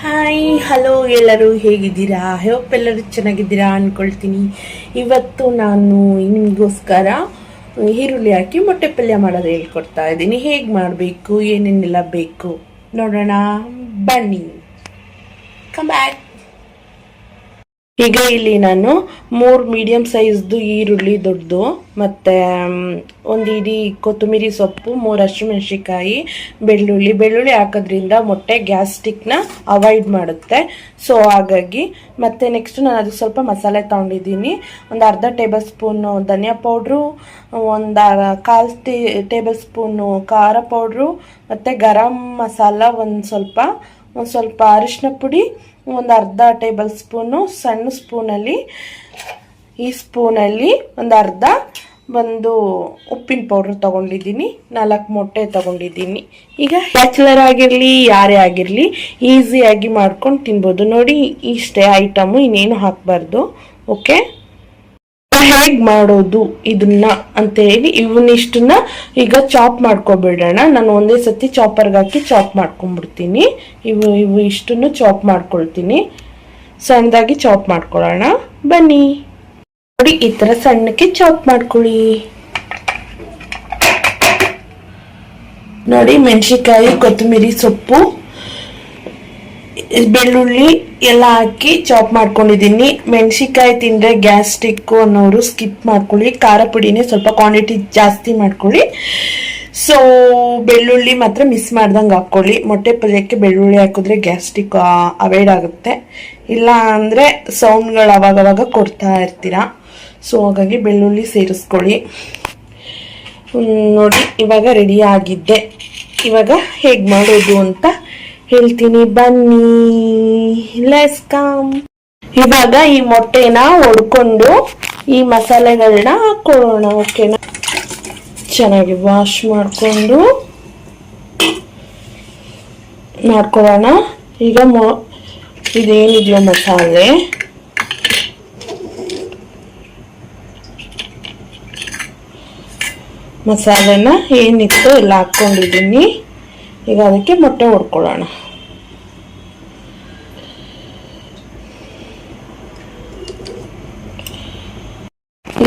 Hi hello ಎಲ್ಲರೂ ಹೇಗಿದ್ದೀರಾ? Hope ಎಲ್ಲರೂ ಚೆನ್ನಾಗಿದ್ದೀರಾ ಅಂದ್ಕೊಳ್ತೀನಿ. ಇವತ್ತು ನಾನು ನಿಮಗೋಸ್ಕರ ಈರುಳ್ಳಿ ಹಾಕಿ ಮೊಟ್ಟೆ ಪಲ್ಯ ಮಾಡೋದು ಹೇಳ್ಕೊಡ್ತಾ ಇದ್ದೀನಿ. ಹೇಗೆ ಮಾಡಬೇಕು, ಏನೇನೆಲ್ಲ ಬೇಕು ನೋಡೋಣ ಬನ್ನಿ. Come back. ಈಗ ಇಲ್ಲಿ ನಾನು 3 ಮೀಡಿಯಂ ಸೈಜ್ದು ಈರುಳ್ಳಿ ದೊಡ್ಡದು, ಮತ್ತು ಒಂದು ಇಡೀ ಕೊತ್ತಂಬರಿ ಸೊಪ್ಪು, 3 ಹಸಿಮೆಣಸಿಕಾಯಿ, ಬೆಳ್ಳುಳ್ಳಿ ಹಾಕೋದ್ರಿಂದ ಮೊಟ್ಟೆ ಗ್ಯಾಸ್ಟ್ರಿಕ್ನ ಅವಾಯ್ಡ್ ಮಾಡುತ್ತೆ. ಸೊ ಹಾಗಾಗಿ ಮತ್ತು ನೆಕ್ಸ್ಟ್ ನಾನು ಅದಕ್ಕೆ ಸ್ವಲ್ಪ ಮಸಾಲೆ ತೊಗೊಂಡಿದ್ದೀನಿ. ಒಂದು ಅರ್ಧ ಟೇಬಲ್ ಸ್ಪೂನು ಧನಿಯಾ ಪೌಡ್ರು, ಒಂದು ಕಾಲು ಟೇಬಲ್ ಸ್ಪೂನು ಖಾರ ಪೌಡ್ರು, ಮತ್ತು ಗರಂ ಮಸಾಲ ಒಂದು ಸ್ವಲ್ಪ ಅರಿಶಿನ ಪುಡಿ, ಒಂದು ಅರ್ಧ ಟೇಬಲ್ ಸ್ಪೂನು ಸಣ್ಣ ಸ್ಪೂನಲ್ಲಿ, ಈ ಸ್ಪೂನಲ್ಲಿ ಒಂದು ಅರ್ಧ ಉಪ್ಪಿನ ಪೌಡ್ರ್ ತೊಗೊಂಡಿದ್ದೀನಿ. 4 ಮೊಟ್ಟೆ ತೊಗೊಂಡಿದ್ದೀನಿ. ಈಗ ಬ್ಯಾಚುಲರ್ ಆಗಿರಲಿ ಯಾರೇ ಆಗಿರಲಿ ಈಸಿಯಾಗಿ ಮಾಡ್ಕೊಂಡು ತಿನ್ಬೋದು. ನೋಡಿ ಇಷ್ಟೇ ಐಟಮು, ಇನ್ನೇನು ಹಾಕಬಾರ್ದು. ಓಕೆ, ಹೇಗೆ ಮಾಡೋದು ಇದನ್ನ ಅಂತ ಹೇಳಿ ಇವನ್ನಿಷ್ಟನ್ನ ಈಗ ಚಾಪ್ ಮಾಡ್ಕೊಬಿಡೋಣ. ನಾನು ಒಂದೇ ಸತಿ ಚಾಪರ್ಗೆ ಹಾಕಿ ಚಾಪ್ ಮಾಡ್ಕೊಂಡ್ಬಿಡ್ತೀನಿ. ಇವು ಇಷ್ಟನ್ನು ಚಾಪ್ ಮಾಡ್ಕೊಳ್ತೀನಿ. ಸಣ್ಣದಾಗಿ ಚಾಪ್ ಮಾಡ್ಕೊಳ್ಳೋಣ ಬನ್ನಿ. ನೋಡಿ ಈ ಥರ ಸಣ್ಣಕ್ಕೆ ಚಾಪ್ ಮಾಡ್ಕೊಳ್ಳಿ. ನೋಡಿ ಮೆಣಸಿಕಾಯಿ, ಕೊತ್ತಂಬರಿ ಸೊಪ್ಪು, ಬೆಳ್ಳುಳ್ಳಿ ಎಲ್ಲ ಹಾಕಿ ಚಾಪ್ ಮಾಡ್ಕೊಂಡಿದ್ದೀನಿ. ಮೆಣಸಿಕಾಯಿ ತಿಂದರೆ ಗ್ಯಾಸ್ಟ್ರಿಕ್ಕು ಅನ್ನೋರು ಸ್ಕಿಪ್ ಮಾಡ್ಕೊಳ್ಳಿ. ಖಾರ ಪುಡಿನೇ ಸ್ವಲ್ಪ ಕ್ವಾಂಟಿಟಿ ಜಾಸ್ತಿ ಮಾಡ್ಕೊಳ್ಳಿ. ಸೊ ಬೆಳ್ಳುಳ್ಳಿ ಮಾತ್ರ ಮಿಸ್ ಮಾಡ್ದಂಗೆ ಹಾಕ್ಕೊಳ್ಳಿ. ಮೊಟ್ಟೆ ಪಲ್ಯಕ್ಕೆ ಬೆಳ್ಳುಳ್ಳಿ ಹಾಕಿದ್ರೆ ಗ್ಯಾಸ್ಟ್ರಿಕ್ ಅವಾಯ್ಡ್ ಆಗುತ್ತೆ. ಇಲ್ಲ ಅಂದರೆ ಸೌಂಡ್ಗಳು ಅವಾಗವಾಗ ಕೊಡ್ತಾ ಇರ್ತೀರಾ. ಸೊ ಹಾಗಾಗಿ ಬೆಳ್ಳುಳ್ಳಿ ಸೇರಿಸ್ಕೊಳ್ಳಿ. ನೋಡಿ ಇವಾಗ ರೆಡಿ ಆಗಿದ್ದೆ. ಇವಾಗ ಹೇಗೆ ಮಾಡೋದು ಅಂತ ಹೇಳ್ತೀನಿ ಬನ್ನಿ. Let's come. ಇವಾಗ ಈ ಮೊಟ್ಟೆನ ಒಡ್ಕೊಂಡು ಈ ಮಸಾಲೆಗಳನ್ನ ಹಾಕೊಳ್ಳೋಣ. ಓಕೆನಾ, ಚೆನ್ನಾಗಿ ವಾಶ್ ಮಾಡ್ಕೊಳ್ಳೋಣ. ಈಗ ಇದೇನಿದೆಯೋ ಮಸಾಲೆನ ಏನಿತ್ತು ಎಲ್ಲ ಹಾಕ್ಕೊಂಡಿದ್ದೀನಿ. ಈಗ ಅದಕ್ಕೆ ಮೊಟ್ಟೆ ಹೊಡ್ಕೊಳ್ಳೋಣ.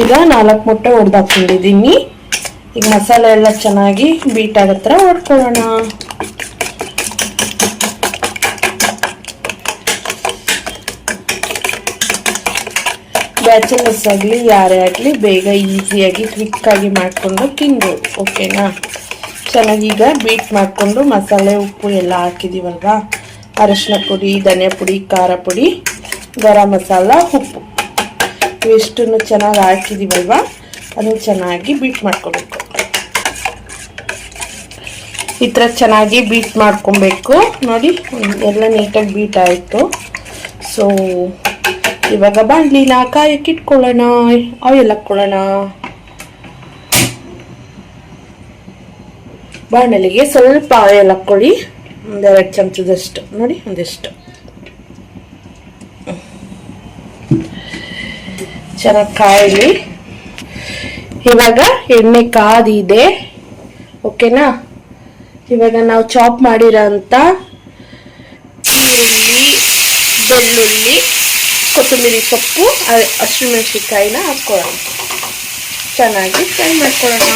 ಈಗ 4 ಮೊಟ್ಟೆ ಹೊಡೆದಾಕೊಂಡಿದ್ದೀನಿ. ಈಗ ಮಸಾಲೆ ಎಲ್ಲ ಚೆನ್ನಾಗಿ ಬೀಟ್ ಆಗೋ ಥರ ಹೊಡ್ಕೊಳ್ಳೋಣ. ಬ್ಯಾಚುಲರ್ಸ್ ಆಗಲಿ ಯಾರೇ ಆಗಲಿ ಬೇಗ ಈಸಿಯಾಗಿ ಕ್ವಿಕ್ಕಾಗಿ ಮಾಡಿಕೊಂಡು ತಿನ್ಬೋದು. ಓಕೆನಾ, ಚೆನ್ನಾಗಿ ಈಗ ಬೀಟ್ ಮಾಡಿಕೊಂಡು ಮಸಾಲೆ ಉಪ್ಪು ಎಲ್ಲ ಹಾಕಿದ್ದೀವಲ್ವಾ, ಅರಿಶಿನ ಪುಡಿ, ಧನಿಯಾ ಪುಡಿ, ಖಾರ ಪುಡಿ, ಗರಂ ಮಸಾಲ, ಉಪ್ಪು ಇವೆಷ್ಟನ್ನು ಚೆನ್ನಾಗಿ ಹಾಕಿದ್ದೀವಲ್ವಾ, ಅದನ್ನು ಚೆನ್ನಾಗಿ ಬೀಟ್ ಮಾಡ್ಕೊಬೇಕು. ಈ ಥರ ಚೆನ್ನಾಗಿ ಬೀಟ್ ಮಾಡ್ಕೊಬೇಕು. ನೋಡಿ ಎಲ್ಲ ನೀಟಾಗಿ ಬೀಟ್ ಆಯಿತು. ಸೊ ಇವಾಗ ಬಾಣಲಿನ ಕಾಯಕ್ಕೆ ಇಟ್ಕೊಳ್ಳೋಣ. ಆಯಿಲ್ ಹಾಕ್ಕೊಳ್ಳೋಣ. ಬಾಣಲಿಗೆ ಸ್ವಲ್ಪ ಆಯಿಲ್ ಹಾಕ್ಕೊಳ್ಳಿ, 1-2 ಚಮಚದಷ್ಟು. ನೋಡಿ ಒಂದಿಷ್ಟು ಚೆನ್ನಾಗಿ ಕಾಯಲಿ. ಇವಾಗ ಎಣ್ಣೆ ಕಾದಿದೆ. ಓಕೆನಾ, ಇವಾಗ ನಾವು ಚಾಪ್ ಮಾಡಿರೋಂಥ ಈರುಳ್ಳಿ, ಬೆಳ್ಳುಳ್ಳಿ, ಕೊತ್ತಂಬರಿ ಸೊಪ್ಪು, ಹಸಿಮೆಣಸಿಕಾಯಿನ ಹಾಕ್ಕೊಳ್ಳೋಣ. ಚೆನ್ನಾಗಿ ಫ್ರೈ ಮಾಡ್ಕೊಳ್ಳೋಣ.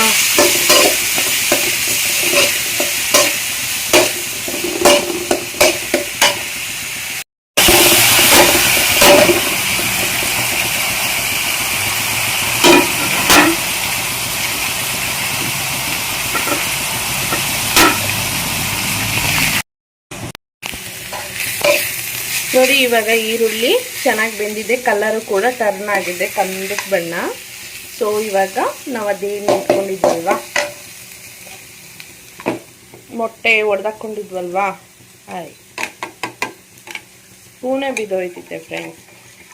ನೋಡಿ ಇವಾಗ ಈರುಳ್ಳಿ ಚೆನ್ನಾಗಿ ಬೆಂದಿದೆ, ಕಲರು ಕೂಡ ಟರ್ನ್ ಆಗಿದೆ, ಕಂದಕ್ಕೆ ಬಣ್ಣ. ಸೊ ಇವಾಗ ನಾವು ಅದೇನು ಇಟ್ಕೊಂಡಿದ್ವಲ್ವಾ, ಮೊಟ್ಟೆ ಒಡೆದಾಕೊಂಡಿದ್ವಲ್ವಾ, ಸ್ಪೂನೇ ಬಿದ್ದೋಯ್ತಿದೆ ಫ್ರೆಂಡ್ಸ್.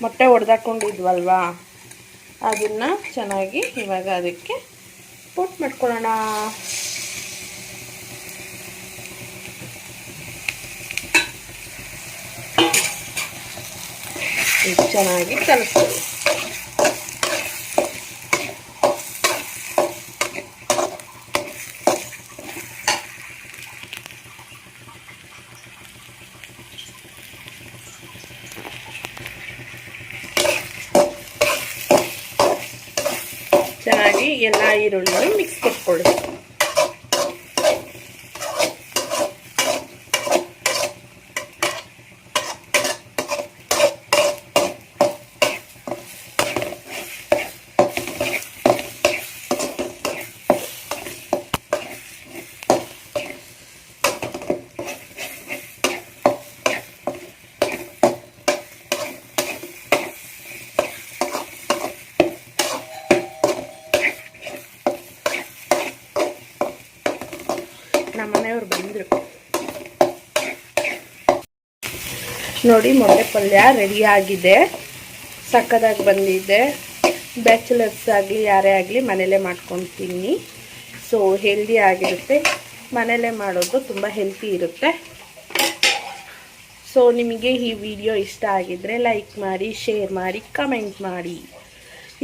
ಮೊಟ್ಟೆ ಒಡೆದಾಕೊಂಡಿದ್ವಲ್ವಾ, ಅದನ್ನು ಚೆನ್ನಾಗಿ ಇವಾಗ ಅದಕ್ಕೆ ಪುಟ್ ಮಾಡ್ಕೊಳ್ಳೋಣ. ಚೆನ್ನಾಗಿ ಕಲಿಸ್ಕೊಳ್ಳಿ. ಚೆನ್ನಾಗಿ ಎಲ್ಲ ಈರುಳ್ಳಿನೂ ಮಿಕ್ಸ್ ಕೊಟ್ಕೊಳ್ಳಿ. ನಮ್ಮನೆಯವ್ರು ಬಂದರು ನೋಡಿ. ಮೊಟ್ಟೆ ಪಲ್ಯ ರೆಡಿಯಾಗಿದೆ, ಸಕ್ಕದಾಗಿ ಬಂದಿದೆ. ಬ್ಯಾಚುಲರ್ಸ್ ಆಗಲಿ ಯಾರೇ ಆಗಲಿ ಮನೇಲೇ ಮಾಡ್ಕೊತೀನಿ. ಸೊ ಹೆಲ್ದಿ ಆಗಿರುತ್ತೆ, ಮನೇಲೇ ಮಾಡೋದು ತುಂಬ ಹೆಲ್ತಿ ಇರುತ್ತೆ. ಸೊ ನಿಮಗೆ ಈ ವಿಡಿಯೋ ಇಷ್ಟ ಆಗಿದ್ದರೆ ಲೈಕ್ ಮಾಡಿ, ಶೇರ್ ಮಾಡಿ, ಕಮೆಂಟ್ ಮಾಡಿ.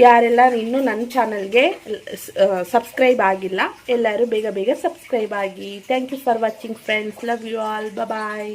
ಯಾರೆಲ್ಲ ಇನ್ನೂ ನನ್ನ ಚಾನಲ್ಗೆ ಸಬ್ಸ್ಕ್ರೈಬ್ ಆಗಿಲ್ಲ ಎಲ್ಲರೂ ಬೇಗ ಬೇಗ ಸಬ್ಸ್ಕ್ರೈಬ್ ಆಗಿ. Thank you for watching friends. Love you all. Bye.